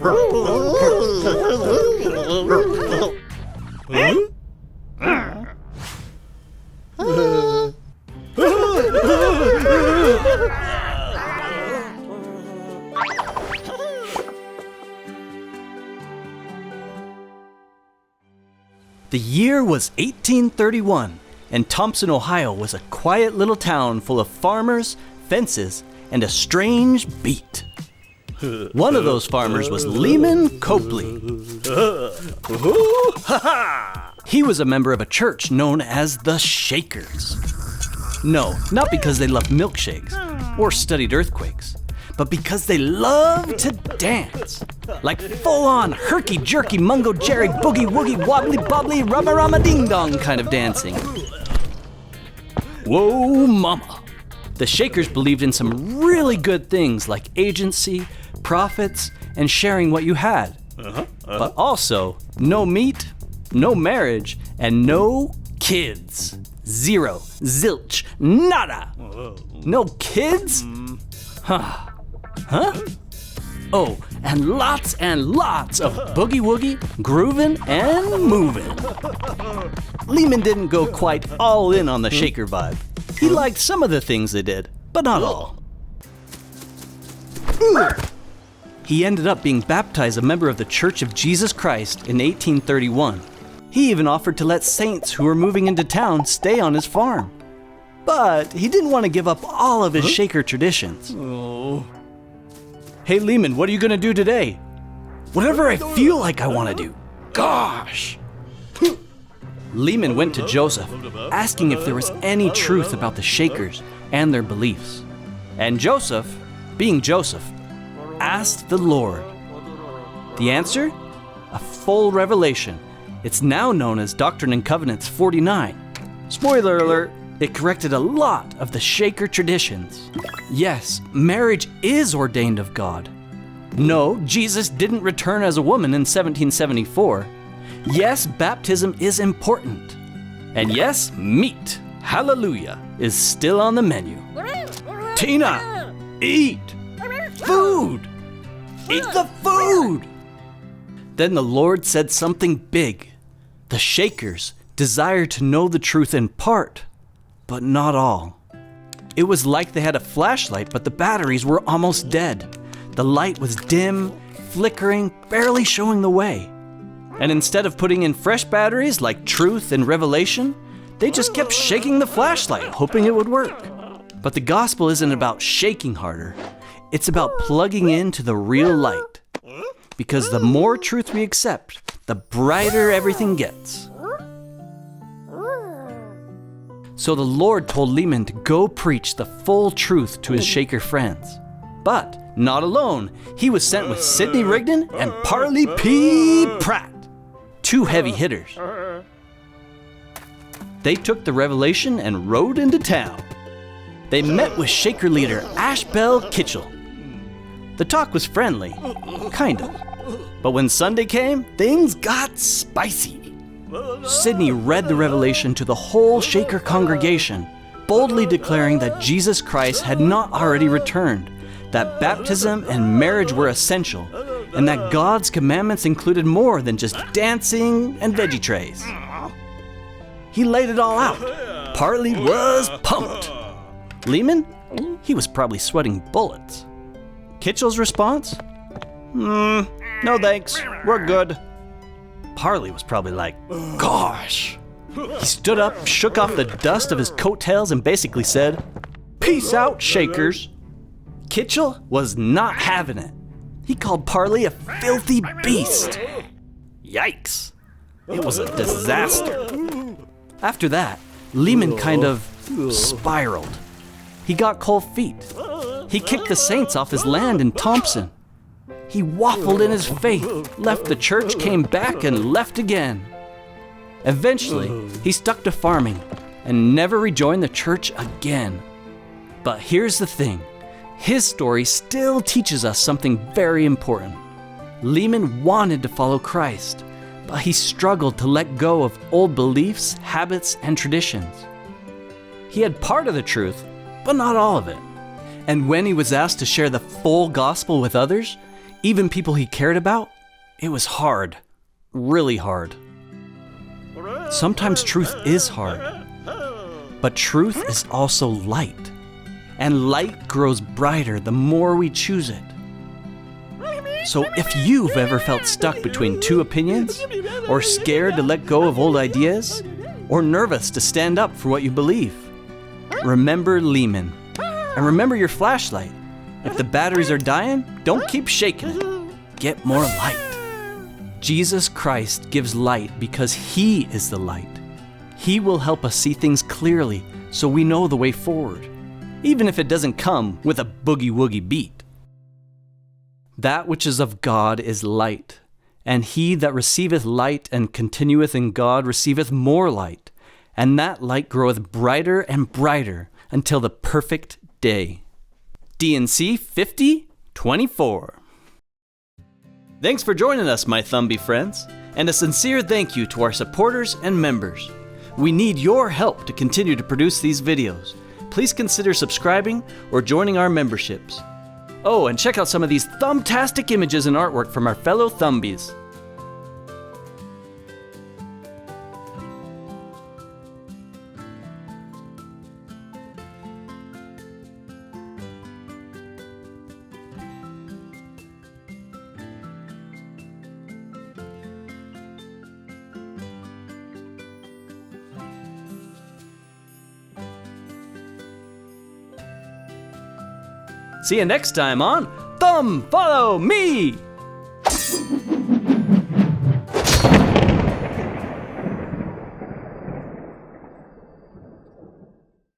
The year was 1831, and Thompson, Ohio was a quiet little town full of farmers, fences, and a strange beat. One of those farmers was Leman Copley. He was a member of a church known as the Shakers. No, not because they loved milkshakes or studied earthquakes, but because they loved to dance. Like full-on herky-jerky, mungo-jerry, boogie-woogie, wobbly-bobbly, rama-rama-ding-dong kind of dancing. Whoa, mama. The Shakers believed in some really good things like agency, profits, and sharing what you had. But also, no meat, no marriage, and no kids. Zero, zilch, nada. No kids? Huh? Oh, and lots of boogie-woogie, grooving, and moving. Leman didn't go quite all in on the Shaker vibe. He liked some of the things they did, but not all. He ended up being baptized a member of the Church of Jesus Christ in 1831. He even offered to let saints who were moving into town stay on his farm. But he didn't want to give up all of his Shaker traditions. Hey Leman, what are you going to do today? Whatever I feel like I want to do. Gosh! Leman went to Joseph, asking if there was any truth about the Shakers and their beliefs. And Joseph, being Joseph, asked the Lord. The answer? A full revelation. It's now known as Doctrine and Covenants 49. Spoiler alert, it corrected a lot of the Shaker traditions. Yes, marriage is ordained of God. No, Jesus didn't return as a woman in 1774. Yes, baptism is important. And yes, meat, hallelujah, is still on the menu. Tina, eat! Food! Eat the food! Then the Lord said something big. The Shakers desired to know the truth in part, but not all. It was like they had a flashlight, but the batteries were almost dead. The light was dim, flickering, barely showing the way. And instead of putting in fresh batteries like truth and revelation, they just kept shaking the flashlight, hoping it would work. But the gospel isn't about shaking harder. It's about plugging into the real light. Because the more truth we accept, the brighter everything gets. So the Lord told Leman to go preach the full truth to his Shaker friends. But not alone. He was sent with Sidney Rigdon and Parley P. Pratt, two heavy hitters. They took the revelation and rode into town. They met with Shaker leader Ashbel Kitchell. The talk was friendly, kind of. But when Sunday came, things got spicy. Sidney read the revelation to the whole Shaker congregation, boldly declaring that Jesus Christ had not already returned, that baptism and marriage were essential, and that God's commandments included more than just dancing and veggie trays. He laid it all out. Parley was pumped. Leman? He was probably sweating bullets. Kitchell's response? No thanks, we're good. Parley was probably like, gosh. He stood up, shook off the dust of his coattails, and basically said, peace out, Shakers. Kitchell was not having it. He called Parley a filthy beast. Yikes. It was a disaster. After that, Leman kind of spiraled. He got cold feet. He kicked the saints off his land in Thompson. He waffled in his faith, left the church, came back, and left again. Eventually, he stuck to farming and never rejoined the church again. But here's the thing. His story still teaches us something very important. Leman wanted to follow Christ, but he struggled to let go of old beliefs, habits, and traditions. He had part of the truth, but not all of it. And when he was asked to share the full gospel with others, even people he cared about, it was hard. Really hard. Sometimes truth is hard. But truth is also light. And light grows brighter the more we choose it. So if you've ever felt stuck between two opinions, or scared to let go of old ideas, or nervous to stand up for what you believe, remember Leman. And remember your flashlight. If the batteries are dying, don't keep shaking it. Get more light. Jesus Christ gives light because He is the light. He will help us see things clearly so we know the way forward, even if it doesn't come with a boogie-woogie beat. That which is of God is light, and he that receiveth light and continueth in God receiveth more light, and that light groweth brighter and brighter until the perfect day. D&C 5024. Thanks for joining us, my Thumby friends, and a sincere thank you to our supporters and members. We need your help to continue to produce these videos. Please consider subscribing or joining our memberships. Oh, and check out some of these thumbtastic images and artwork from our fellow Thumbies. See you next time on Thumb Follow Me!